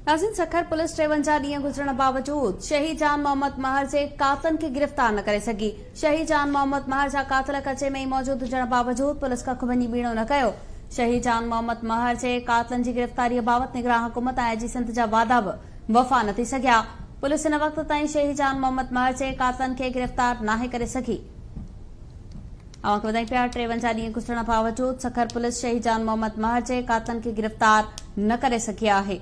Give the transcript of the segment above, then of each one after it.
नाज़रीन, सखर पुलिस 53 ॾींहं गुज़रण बावजूद शहीद जान मोहम्मद महर जे कातलनि खे गिरफ़्तार न करे सघी। शहीद जान मोहम्मद महर जा कातल कचे में ई मौजूद हुजण बावजूद पुलिस कख वञी बीणो न कयो। शहीद जान मोहम्मद महर जे कातलनि जी गिरफ़्तारीअ बाबति निगरान हुकूमत ऐं आईजी सिंध जा वादा बि वफ़ा न थी सघिया। पुलिस हिन वक़्त ताईं शहीद जान मोहम्मद महर जे कातलनि खे गिरफ़्तार नाहे करे सघी। अवां खे ॿुधायूं पिया, 53 ॾींहं गुज़रण बावजूद सखर पुलिस शहीद जान मोहम्मद महर जे कातलनि खे गिरफ़्तार न करे सघी आहे।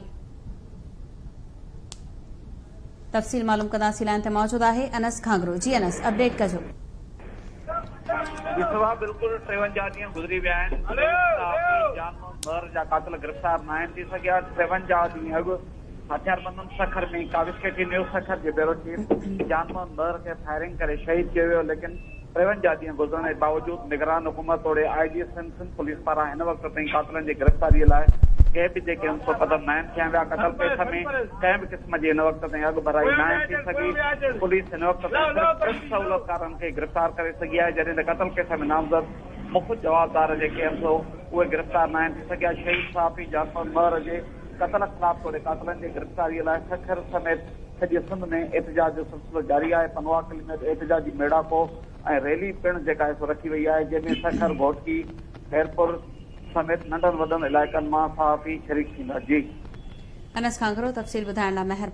तफ़सील मालूम कंदासीं, लाइन ते मौजूद आहे अनस घांगरो। जी अनस, अपडेट कजो। बिल्कुल 53 ॾींहं गुज़री विया आहिनि, जान मोहम्मद महर जा कातिल गिरफ़्तार न आहिनि थी सघिया। 53 ॾींहं अॻु हथियारबंदनि सखर में काविस्केटी न्यूज़ सखर जे ब्यूरो चीफ जान मोहम्मद महर खे फायरिंग करे शहीद कियो वियो, लेकिन 53 ॾींहं गुज़रण जे बावजूद निगरान हुकूमत ओड़े आईजी सिंध पुलिस पारां हिन वक़्त ताईं कातिलनि जी गिरफ़्तारीअ लाइ कंहिं बि जेके उनसो क़दम न आहिनि थिया विया। कतल केस में कंहिं बि क़िस्म जी हिन वक़्त ताईं अॻु भराई न आहे थी सघी। पुलिस हिन वक़्त ताईं सहूलियतकारनि खे गिरफ़्तार करे सघी आहे, जॾहिं त कतल केस में नामज़द मुख्य जवाबदार जेके आहिनि उहे गिरफ़्तार न आहिनि थी सघिया। शहीद सहाफ़ी जान मोहम्मद महर जे कतल ख़िलाफ़ तोड़े कातिलनि जी गिरफ़्तारीअ लाइ सखर समेत सॼे सिंध में एहतजाज जो सिलसिलो जारी आहे। पनवा किले में एहतजाजी मेड़ाको ऐं रैली पिणु जेका आहे सो रखी वई आहे, जंहिंमें सखर घोटकी खैरपुर समेत नंढनि वॾनि इलाइक़नि मां सहाफ़ी शरीक थींदा। जी अनस घांगरो, तफ़सील ॿुधाइण लाइ महिरबानी।